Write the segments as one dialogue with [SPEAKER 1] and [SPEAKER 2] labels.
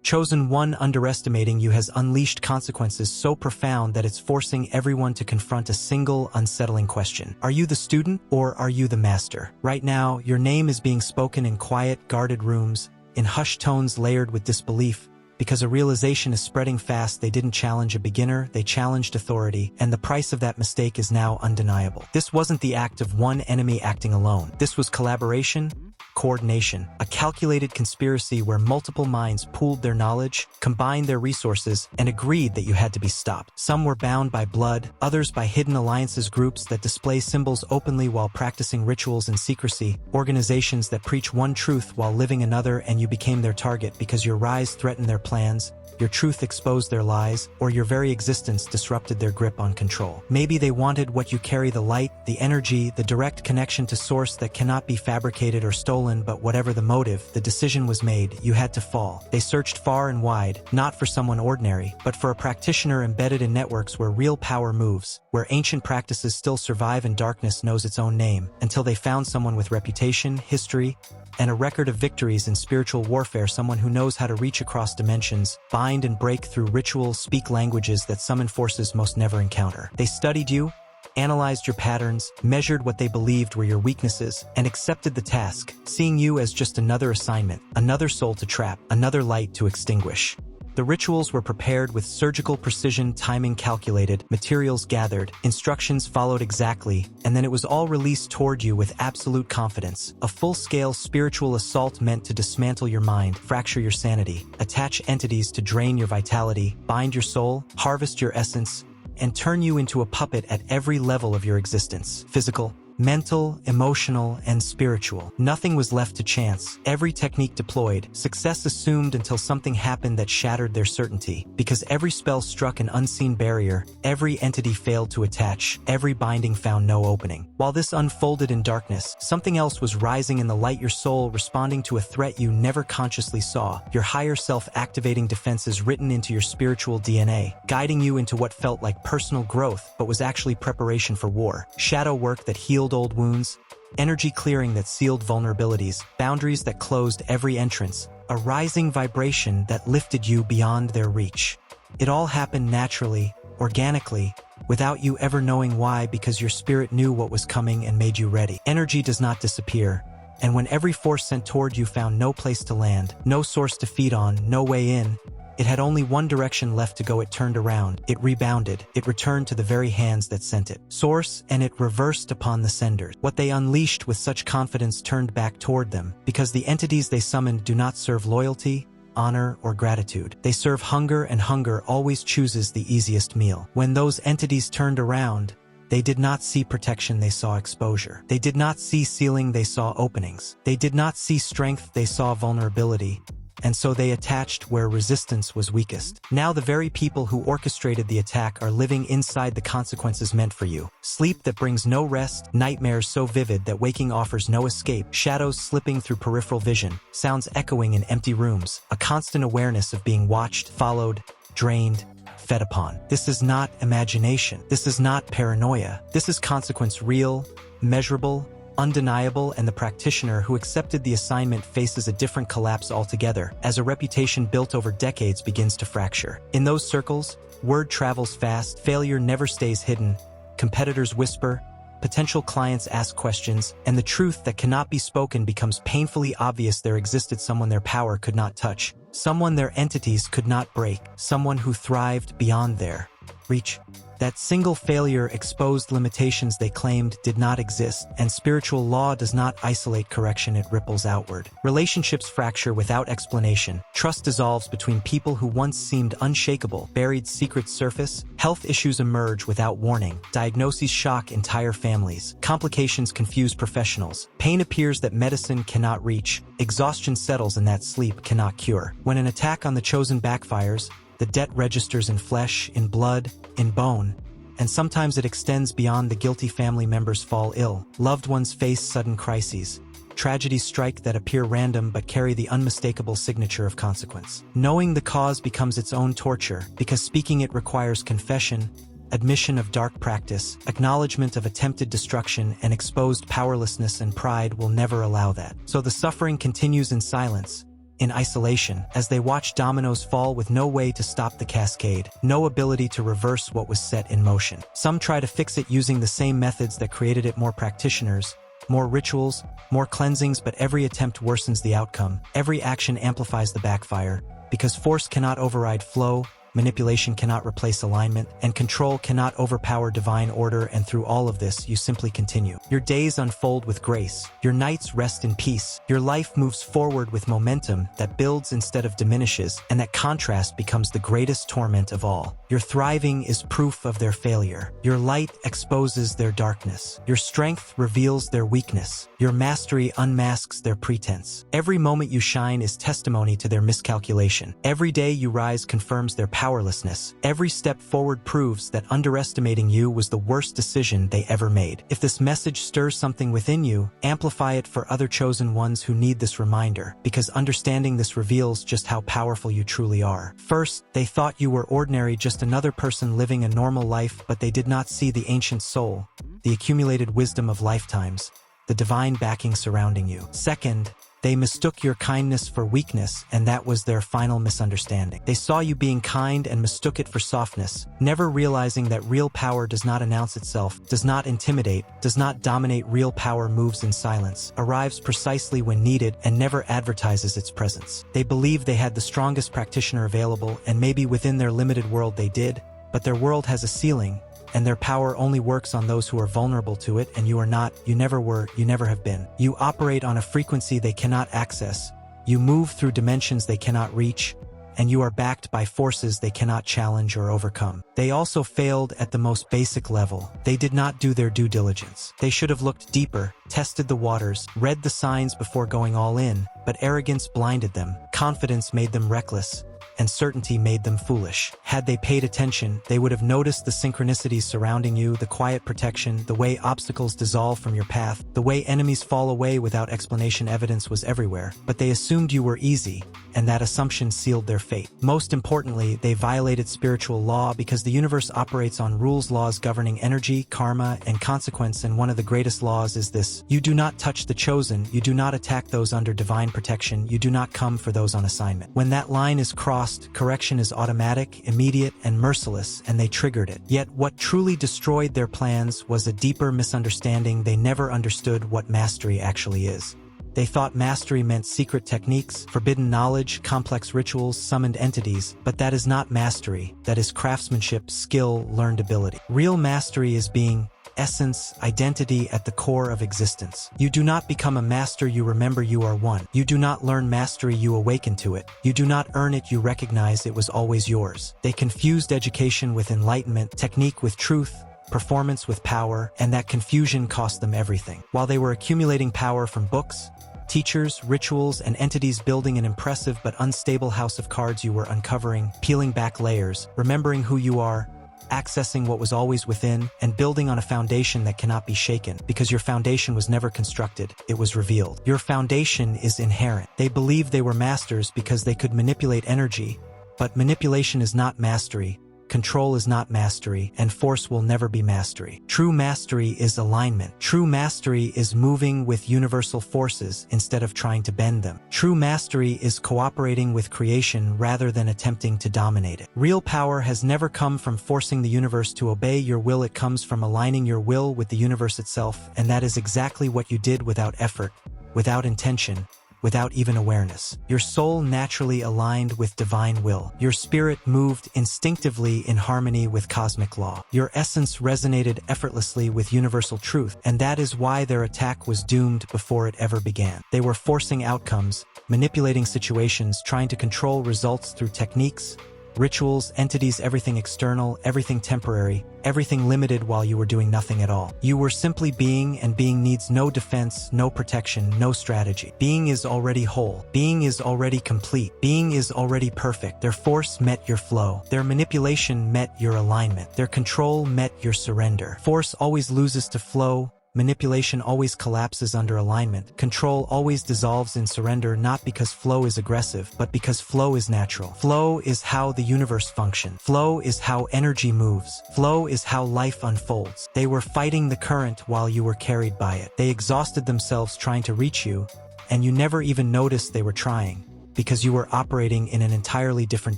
[SPEAKER 1] Chosen One underestimating you has unleashed consequences so profound that it's forcing everyone to confront a single, unsettling question. Are you the student or are you the master? Right now, your name is being spoken in quiet, guarded rooms, in hushed tones layered with disbelief, because a realization is spreading fast. They didn't challenge a beginner, they challenged authority, and the price of that mistake is now undeniable. This wasn't the act of one enemy acting alone. This was collaboration, coordination, a calculated conspiracy where multiple minds pooled their knowledge, combined their resources, and agreed that you had to be stopped. Some were bound by blood, others by hidden alliances, groups that display symbols openly while practicing rituals in secrecy, organizations that preach one truth while living another, and you became their target because your rise threatened their plans, your truth exposed their lies, or your very existence disrupted their grip on control. Maybe they wanted what you carry, the light, the energy, the direct connection to source that cannot be fabricated or stolen, but whatever the motive, the decision was made, you had to fall. They searched far and wide, not for someone ordinary, but for a practitioner embedded in networks where real power moves, where ancient practices still survive and darkness knows its own name, until they found someone with reputation, history, and a record of victories in spiritual warfare, someone who knows how to reach across dimensions, bind and break through rituals, speak languages that summon forces most never encounter. They studied you, analyzed your patterns, measured what they believed were your weaknesses, and accepted the task, seeing you as just another assignment, another soul to trap, another light to extinguish. The rituals were prepared with surgical precision, timing calculated, materials gathered, instructions followed exactly, and then it was all released toward you with absolute confidence. A full-scale spiritual assault meant to dismantle your mind, fracture your sanity, attach entities to drain your vitality, bind your soul, harvest your essence, and turn you into a puppet at every level of your existence. Physical, mental, emotional, and spiritual. Nothing was left to chance. Every technique deployed, success assumed until something happened that shattered their certainty. Because every spell struck an unseen barrier, every entity failed to attach, every binding found no opening. While this unfolded in darkness, something else was rising in the light, your soul responding to a threat you never consciously saw, your higher self activating defenses written into your spiritual DNA, guiding you into what felt like personal growth but was actually preparation for war. Shadow work that healed old wounds, energy clearing that sealed vulnerabilities, boundaries that closed every entrance, a rising vibration that lifted you beyond their reach. It all happened naturally, organically, without you ever knowing why, because your spirit knew what was coming and made you ready. Energy does not disappear, and when every force sent toward you found no place to land, no source to feed on, no way in, it had only one direction left to go. It turned around, it rebounded, it returned to the very hands that sent it. Source, and it reversed upon the senders. What they unleashed with such confidence turned back toward them, because the entities they summoned do not serve loyalty, honor, or gratitude. They serve hunger, and hunger always chooses the easiest meal. When those entities turned around, they did not see protection, they saw exposure. They did not see ceiling, they saw openings. They did not see strength, they saw vulnerability. And so they attached where resistance was weakest. Now the very people who orchestrated the attack are living inside the consequences meant for you. Sleep that brings no rest, nightmares so vivid that waking offers no escape, shadows slipping through peripheral vision, sounds echoing in empty rooms, a constant awareness of being watched, followed, drained, fed upon. This is not imagination. This is not paranoia. This is consequence, real, measurable, undeniable, and the practitioner who accepted the assignment faces a different collapse altogether, as a reputation built over decades begins to fracture. In those circles, word travels fast, failure never stays hidden, competitors whisper, potential clients ask questions, and the truth that cannot be spoken becomes painfully obvious. There existed someone their power could not touch, someone their entities could not break, someone who thrived beyond their reach. That single failure exposed limitations they claimed did not exist, and spiritual law does not isolate correction, it ripples outward. Relationships fracture without explanation. Trust dissolves between people who once seemed unshakable. Buried secrets surface. Health issues emerge without warning. Diagnoses shock entire families. Complications confuse professionals. Pain appears that medicine cannot reach. Exhaustion settles and that sleep cannot cure. When an attack on the chosen backfires, the debt registers in flesh, in blood, in bone, and sometimes it extends beyond. The guilty family members fall ill. Loved ones face sudden crises. Tragedies strike that appear random but carry the unmistakable signature of consequence. Knowing the cause becomes its own torture, because speaking it requires confession, admission of dark practice, acknowledgement of attempted destruction, and exposed powerlessness, and pride will never allow that. So the suffering continues in silence, in isolation, as they watched dominoes fall with no way to stop the cascade, no ability to reverse what was set in motion. Some try to fix it using the same methods that created it: more practitioners, more rituals, more cleansings, but every attempt worsens the outcome. Every action amplifies the backfire, because force cannot override flow, manipulation cannot replace alignment, and control cannot overpower divine order. And through all of this, you simply continue. Your days unfold with grace. Your nights rest in peace. Your life moves forward with momentum that builds instead of diminishes, and that contrast becomes the greatest torment of all. Your thriving is proof of their failure. Your light exposes their darkness. Your strength reveals their weakness. Your mastery unmasks their pretense. Every moment you shine is testimony to their miscalculation. Every day you rise confirms their powerlessness. Every step forward proves that underestimating you was the worst decision they ever made. If this message stirs something within you, amplify it for other chosen ones who need this reminder, because understanding this reveals just how powerful you truly are. First, they thought you were ordinary, just another person living a normal life, but they did not see the ancient soul, the accumulated wisdom of lifetimes, the divine backing surrounding you. Second, they mistook your kindness for weakness, and that was their final misunderstanding. They saw you being kind and mistook it for softness, never realizing that real power does not announce itself, does not intimidate, does not dominate. Real power moves in silence, arrives precisely when needed, and never advertises its presence. They believed they had the strongest practitioner available, and maybe within their limited world they did, but their world has a ceiling, and their power only works on those who are vulnerable to it, and you are not, you never were, you never have been. You operate on a frequency they cannot access, you move through dimensions they cannot reach, and you are backed by forces they cannot challenge or overcome. They also failed at the most basic level. They did not do their due diligence. They should have looked deeper, tested the waters, read the signs before going all in, but arrogance blinded them, confidence made them reckless, and certainty made them foolish. Had they paid attention, they would have noticed the synchronicities surrounding you, the quiet protection, the way obstacles dissolve from your path, the way enemies fall away without explanation. Evidence was everywhere, but they assumed you were easy, and that assumption sealed their fate. Most importantly, they violated spiritual law, because the universe operates on rules, laws governing energy, karma, and consequence, and one of the greatest laws is this: you do not touch the chosen, you do not attack those under divine protection, you do not come for those on assignment. When that line is crossed, correction is automatic, immediate, and merciless, and they triggered it. Yet what truly destroyed their plans was a deeper misunderstanding. They never understood what mastery actually is. They thought mastery meant secret techniques, forbidden knowledge, complex rituals, summoned entities, but that is not mastery. That is craftsmanship, skill, learned ability. Real mastery is being essence, identity at the core of existence. You do not become a master, you remember you are one. You do not learn mastery, you awaken to it. You do not earn it, you recognize it was always yours. They confused education with enlightenment, technique with truth, performance with power, and that confusion cost them everything. While they were accumulating power from books, teachers, rituals, and entities, building an impressive but unstable house of cards, you were uncovering, peeling back layers, remembering who you are, accessing what was always within, and building on a foundation that cannot be shaken, because your foundation was never constructed, it was revealed. Your foundation is inherent. They believed they were masters because they could manipulate energy, but manipulation is not mastery, control is not mastery, and force will never be mastery. True mastery is alignment. True mastery is moving with universal forces instead of trying to bend them. True mastery is cooperating with creation rather than attempting to dominate it. Real power has never come from forcing the universe to obey your will, it comes from aligning your will with the universe itself, and that is exactly what you did, without effort, without intention, without even awareness. Your soul naturally aligned with divine will. Your spirit moved instinctively in harmony with cosmic law. Your essence resonated effortlessly with universal truth, and that is why their attack was doomed before it ever began. They were forcing outcomes, manipulating situations, trying to control results through techniques, rituals, entities, everything external, everything temporary, everything limited, while you were doing nothing at all. You were simply being, and being needs no defense, no protection, no strategy. Being is already whole. Being is already complete. Being is already perfect. Their force met your flow. Their manipulation met your alignment. Their control met your surrender. Force always loses to flow. Manipulation always collapses under alignment. Control always dissolves in surrender, not because flow is aggressive, but because flow is natural. Flow is how the universe functions. Flow is how energy moves. Flow is how life unfolds. They were fighting the current while you were carried by it. They exhausted themselves trying to reach you, and you never even noticed they were trying. because you were operating in an entirely different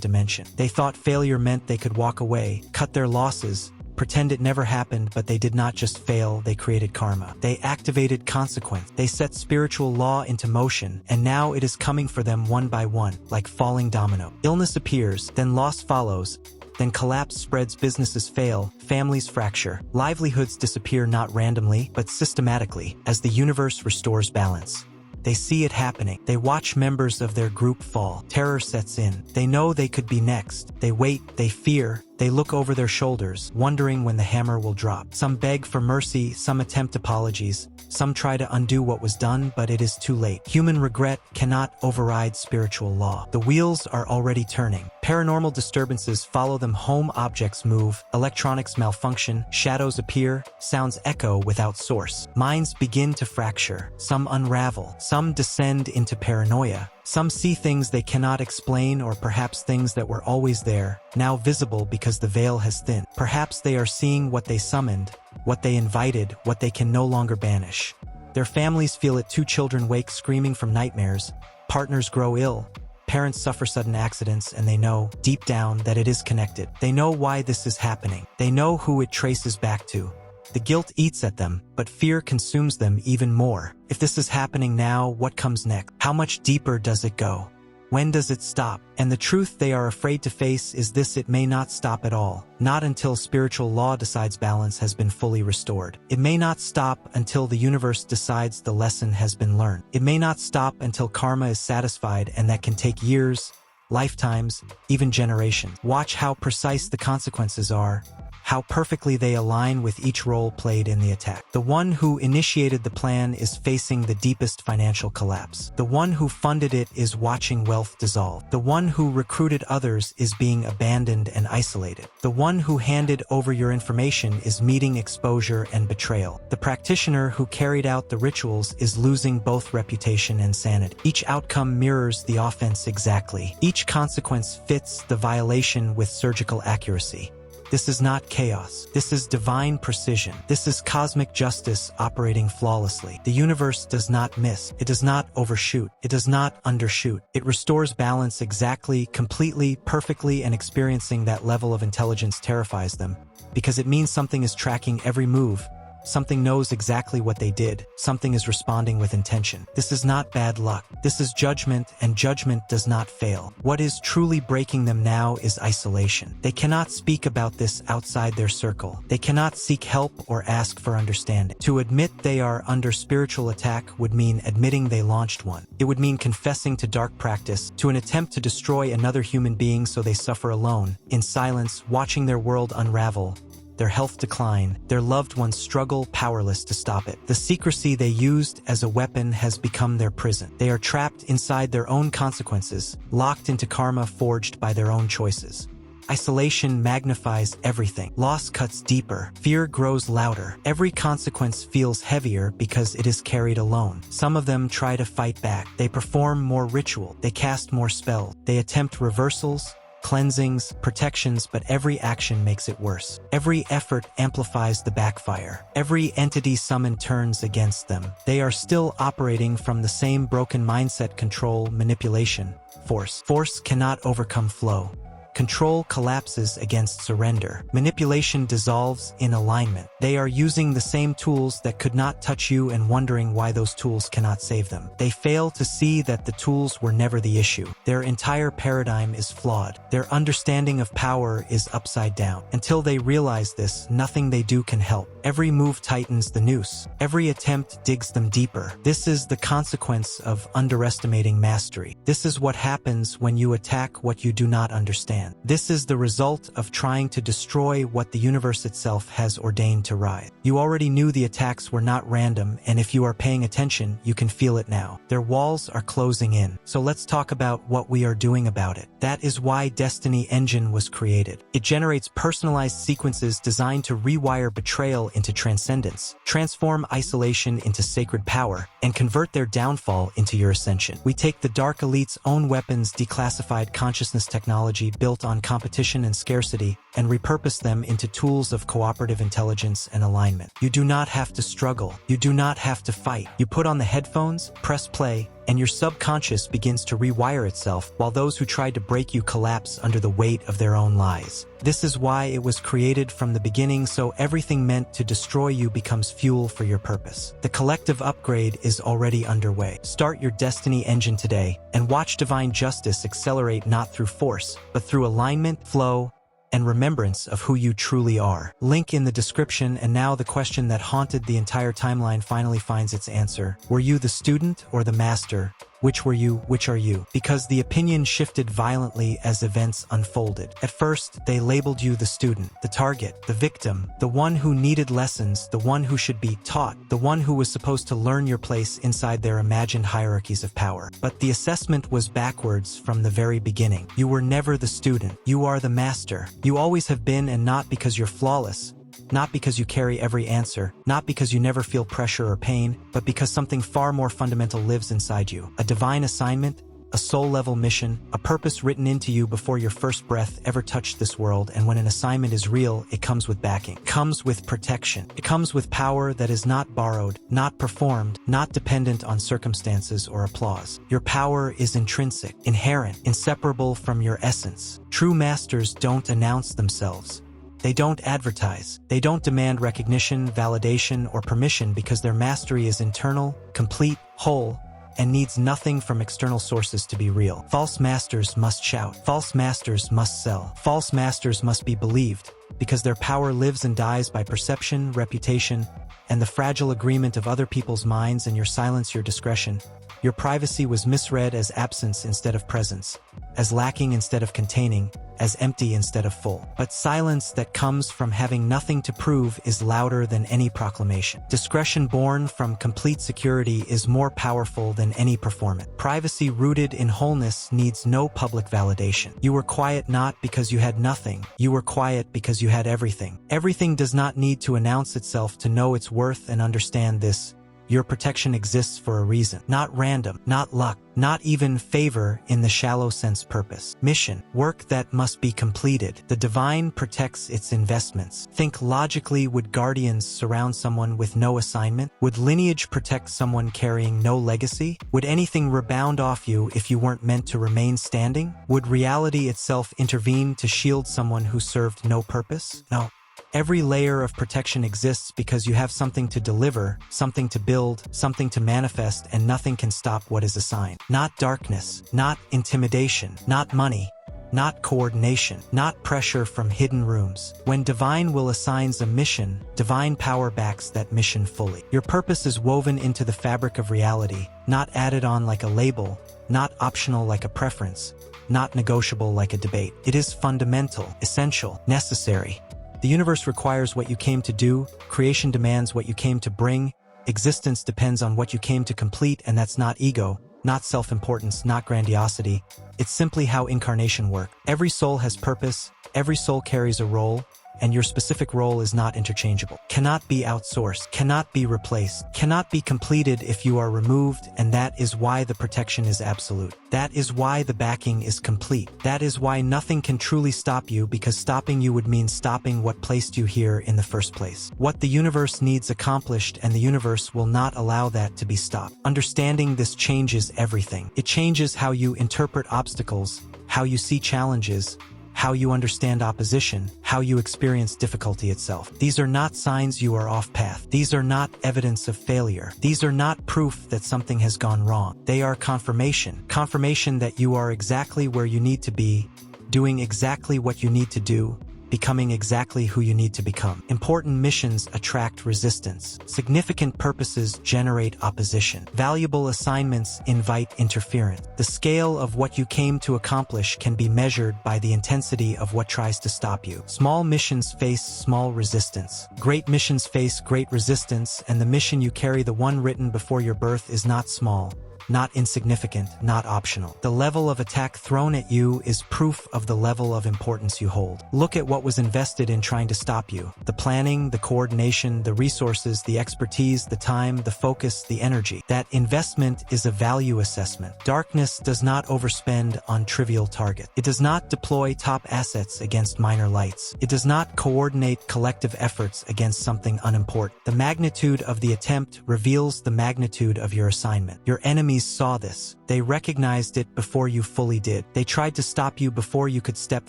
[SPEAKER 1] dimension. They thought failure meant they could walk away, cut their losses, pretend it never happened, but they did not just fail, they created karma. They activated consequence. They set spiritual law into motion, and now it is coming for them one by one, like falling domino. Illness appears, then loss follows, then collapse spreads, businesses fail, families fracture, livelihoods disappear not randomly, but systematically, as the universe restores balance. They see it happening. They watch members of their group fall. Terror sets in. They know they could be next. They wait, they fear, they look over their shoulders, wondering when the hammer will drop. Some beg for mercy, some attempt apologies, some try to undo what was done, but it is too late. Human regret cannot override spiritual law. The wheels are already turning. Paranormal disturbances follow them home, objects move, electronics malfunction, shadows appear, sounds echo without source. Minds begin to fracture. Some unravel. Some descend into paranoia. Some see things they cannot explain, or perhaps things that were always there, now visible because the veil has thinned. Perhaps they are seeing what they summoned, what they invited, what they can no longer banish. Their families feel it too. Children wake screaming from nightmares. Partners grow ill. Parents suffer sudden accidents, and they know, deep down, that it is connected. They know why this is happening. They know who it traces back to. The guilt eats at them, but fear consumes them even more. If this is happening now, what comes next? How much deeper does it go? When does it stop? And the truth they are afraid to face is this: it may not stop at all. Not until spiritual law decides balance has been fully restored. It may not stop until the universe decides the lesson has been learned. It may not stop until karma is satisfied, and that can take years, lifetimes, even generations. Watch how precise the consequences are, how perfectly they align with each role played in the attack. The one who initiated the plan is facing the deepest financial collapse. The one who funded it is watching wealth dissolve. The one who recruited others is being abandoned and isolated. The one who handed over your information is meeting exposure and betrayal. The practitioner who carried out the rituals is losing both reputation and sanity. Each outcome mirrors the offense exactly. Each consequence fits the violation with surgical accuracy. This is not chaos. This is divine precision. This is cosmic justice operating flawlessly. The universe does not miss. It does not overshoot. It does not undershoot. It restores balance exactly, completely, perfectly, and experiencing that level of intelligence terrifies them, because it means something is tracking every move. Something knows exactly what they did. Something is responding with intention. This is not bad luck. This is judgment, and judgment does not fail. What is truly breaking them now is isolation. They cannot speak about this outside their circle. They cannot seek help or ask for understanding. To admit they are under spiritual attack would mean admitting they launched one. It would mean confessing to dark practice, to an attempt to destroy another human being so they suffer alone, in silence, watching their world unravel, their health decline, their loved ones struggle, powerless to stop it. The secrecy they used as a weapon has become their prison. They are trapped inside their own consequences, locked into karma forged by their own choices. Isolation magnifies everything. Loss cuts deeper. Fear grows louder. Every consequence feels heavier because it is carried alone. Some of them try to fight back. They perform more ritual. They cast more spells. They attempt reversals, cleansings, protections, but every action makes it worse. Every effort amplifies the backfire. Every entity summoned turns against them. They are still operating from the same broken mindset: control, manipulation, force. Force cannot overcome flow. Control collapses against surrender. Manipulation dissolves in alignment. They are using the same tools that could not touch you and wondering why those tools cannot save them. They fail to see that the tools were never the issue. Their entire paradigm is flawed. Their understanding of power is upside down. Until they realize this, nothing they do can help. Every move tightens the noose. Every attempt digs them deeper. This is the consequence of underestimating mastery. This is what happens when you attack what you do not understand. This is the result of trying to destroy what the universe itself has ordained to rise. You already knew the attacks were not random, and if you are paying attention, you can feel it now. Their walls are closing in. So let's talk about what we are doing about it. That is why Destiny Engine was created. It generates personalized sequences designed to rewire betrayal into transcendence, transform isolation into sacred power, and convert their downfall into your ascension. We take the Dark Elite's own weapons, declassified consciousness technology built on competition and scarcity, and repurpose them into tools of cooperative intelligence and alignment. You do not have to struggle. You do not have to fight. You put on the headphones, press play, and your subconscious begins to rewire itself while those who tried to break you collapse under the weight of their own lies. This is why it was created from the beginning, so everything meant to destroy you becomes fuel for your purpose. The collective upgrade is already underway. Start your destiny engine today and watch divine justice accelerate not through force, but through alignment, flow, and remembrance of who you truly are. Link in the description. And now the question that haunted the entire timeline finally finds its answer. Were you the student or the master? Which were you? Which are you? Because the opinion shifted violently as events unfolded. At first, they labeled you the student, the target, the victim, the one who needed lessons, the one who should be taught, the one who was supposed to learn your place inside their imagined hierarchies of power. But the assessment was backwards from the very beginning. You were never the student. You are the master. You always have been, and not because you're flawless. Not because you carry every answer, not because you never feel pressure or pain, but because something far more fundamental lives inside you. A divine assignment, a soul-level mission, a purpose written into you before your first breath ever touched this world. And when an assignment is real, it comes with backing, it comes with protection, it comes with power that is not borrowed, not performed, not dependent on circumstances or applause. Your power is intrinsic, inherent, inseparable from your essence. True masters don't announce themselves. They don't advertise. They don't demand recognition, validation, or permission because their mastery is internal, complete, whole, and needs nothing from external sources to be real. False masters must shout. False masters must sell. False masters must be believed because their power lives and dies by perception, reputation, and the fragile agreement of other people's minds. And your silence, your discretion, your privacy was misread as absence instead of presence, as lacking instead of containing, as empty instead of full. But silence that comes from having nothing to prove is louder than any proclamation. Discretion born from complete security is more powerful than any performance. Privacy rooted in wholeness needs no public validation. You were quiet not because you had nothing. You were quiet because you had everything. Everything does not need to announce itself to know its worth. And understand this. Your protection exists for a reason. Not random, not luck, not even favor in the shallow sense. Purpose. Mission. Work that must be completed. The divine protects its investments. Think logically. Would guardians surround someone with no assignment? Would lineage protect someone carrying no legacy? Would anything rebound off you if you weren't meant to remain standing? Would reality itself intervene to shield someone who served no purpose? No. Every layer of protection exists because you have something to deliver, something to build, something to manifest, and nothing can stop what is assigned. Not darkness, not intimidation, not money, not coordination, not pressure from hidden rooms. When divine will assigns a mission, divine power backs that mission fully. Your purpose is woven into the fabric of reality, not added on like a label, not optional like a preference, not negotiable like a debate. It is fundamental, essential, necessary. The universe requires what you came to do, creation demands what you came to bring, existence depends on what you came to complete, and that's not ego, not self-importance, not grandiosity. It's simply how incarnation works. Every soul has purpose, every soul carries a role, and your specific role is not interchangeable. Cannot be outsourced, cannot be replaced, cannot be completed if you are removed, and that is why the protection is absolute. That is why the backing is complete. That is why nothing can truly stop you, because stopping you would mean stopping what placed you here in the first place. What the universe needs accomplished, and the universe will not allow that to be stopped. Understanding this changes everything. It changes how you interpret obstacles, how you see challenges, how you understand opposition, how you experience difficulty itself. These are not signs you are off path. These are not evidence of failure. These are not proof that something has gone wrong. They are confirmation. Confirmation that you are exactly where you need to be, doing exactly what you need to do, becoming exactly who you need to become. Important missions attract resistance. Significant purposes generate opposition. Valuable assignments invite interference. The scale of what you came to accomplish can be measured by the intensity of what tries to stop you. Small missions face small resistance. Great missions face great resistance, and the mission you carry, the one written before your birth, is not small, not insignificant, not optional. The level of attack thrown at you is proof of the level of importance you hold. Look at what was invested in trying to stop you. The planning, the coordination, the resources, the expertise, the time, the focus, the energy. That investment is a value assessment. Darkness does not overspend on trivial targets. It does not deploy top assets against minor lights. It does not coordinate collective efforts against something unimportant. The magnitude of the attempt reveals the magnitude of your assignment. Your enemy enemies saw this. They recognized it before you fully did. They tried to stop you before you could step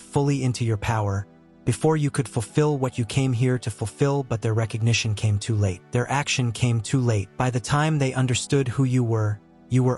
[SPEAKER 1] fully into your power, before you could fulfill what you came here to fulfill, but their recognition came too late. Their action came too late. By the time they understood who you were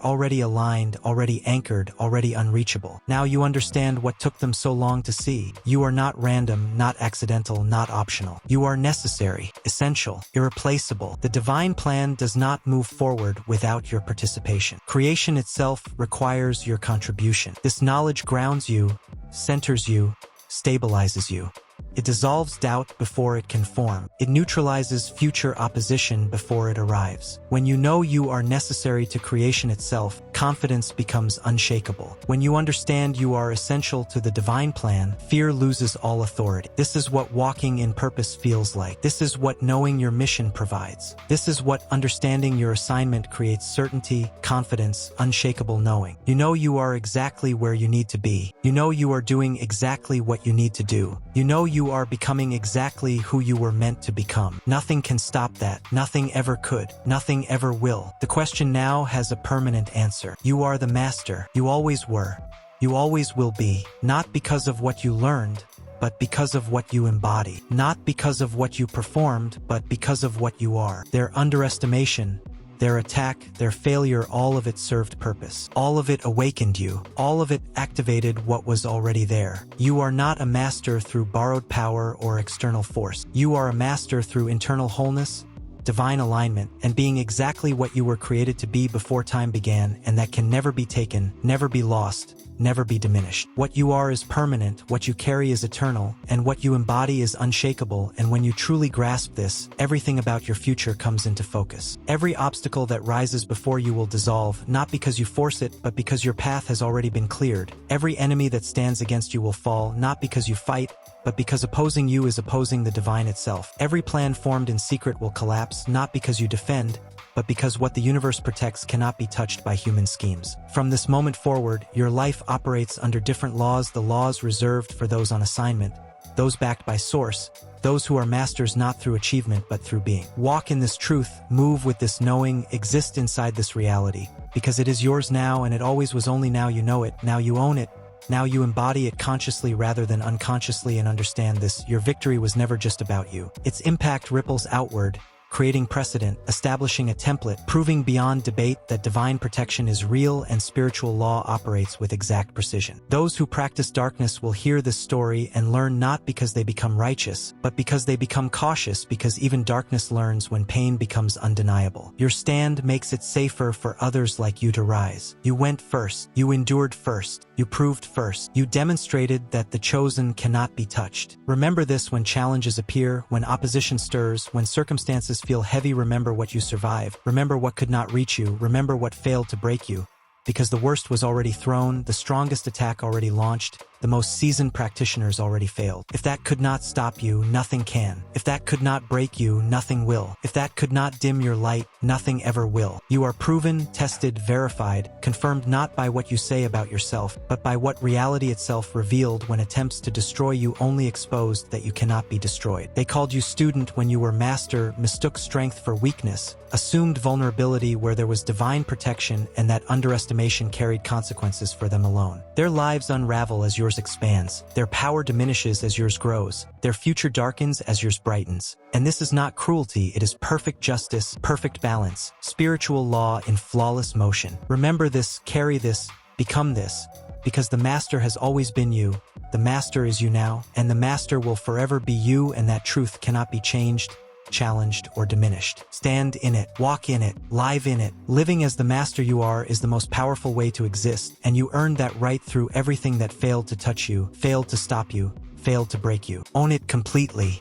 [SPEAKER 1] already aligned, already anchored, already unreachable. Now you understand what took them so long to see. You are not random, not accidental, not optional. You are necessary, essential, irreplaceable. The divine plan does not move forward without your participation. Creation itself requires your contribution. This knowledge grounds you, centers you, stabilizes you. It dissolves doubt before it can form. It neutralizes future opposition before it arrives. When you know you are necessary to creation itself, confidence becomes unshakable. When you understand you are essential to the divine plan, fear loses all authority. This is what walking in purpose feels like. This is what knowing your mission provides. This is what understanding your assignment creates: certainty, confidence, unshakable knowing. You know you are exactly where you need to be. You know you are doing exactly what you need to do. You know you are becoming exactly who you were meant to become. Nothing can stop that. Nothing ever could. Nothing ever will. The question now has a permanent answer. You are the master. You always were. You always will be. Not because of what you learned, but because of what you embody. Not because of what you performed, but because of what you are. Their underestimation, their attack, their failure, all of it served purpose. All of it awakened you. All of it activated what was already there. You are not a master through borrowed power or external force. You are a master through internal wholeness, divine alignment, and being exactly what you were created to be before time began, and that can never be taken, never be lost, never be diminished. What you are is permanent, what you carry is eternal, and what you embody is unshakable. And when you truly grasp this, everything about your future comes into focus. Every obstacle that rises before you will dissolve, not because you force it, but because your path has already been cleared. Every enemy that stands against you will fall, not because you fight, but because opposing you is opposing the divine itself. Every plan formed in secret will collapse, not because you defend, but because what the universe protects cannot be touched by human schemes. From this moment forward, your life operates under different laws, the laws reserved for those on assignment, those backed by source, those who are masters not through achievement but through being. Walk in this truth, move with this knowing, exist inside this reality, because it is yours now and it always was. Only now you know it, now you own it. Now you embody it consciously rather than unconsciously, and understand this: your victory was never just about you. Its impact ripples outward, creating precedent, establishing a template, proving beyond debate that divine protection is real and spiritual law operates with exact precision. Those who practice darkness will hear this story and learn, not because they become righteous, but because they become cautious, because even darkness learns when pain becomes undeniable. Your stand makes it safer for others like you to rise. You went first. You endured first. You proved first. You demonstrated that the chosen cannot be touched. Remember this when challenges appear, when opposition stirs, when circumstances feel heavy. Remember what you survived. Remember what could not reach you. Remember what failed to break you. Because the worst was already thrown, the strongest attack already launched, the most seasoned practitioners already failed. If that could not stop you, nothing can. If that could not break you, nothing will. If that could not dim your light, nothing ever will. You are proven, tested, verified, confirmed not by what you say about yourself, but by what reality itself revealed when attempts to destroy you only exposed that you cannot be destroyed. They called you student when you were master, mistook strength for weakness, assumed vulnerability where there was divine protection, and that underestimation carried consequences for them alone. Their lives unravel as yours expands. Their power diminishes as yours grows. Their future darkens as yours brightens. And this is not cruelty, it is perfect justice, perfect balance, spiritual law in flawless motion. Remember this, carry this, become this, because the master has always been you, the master is you now, and the master will forever be you, and that truth cannot be changed, challenged, or diminished. Stand in it, walk in it, live in it. Living as the master you are is the most powerful way to exist, and you earned that right through everything that failed to touch you, failed to stop you, failed to break you. Own it completely.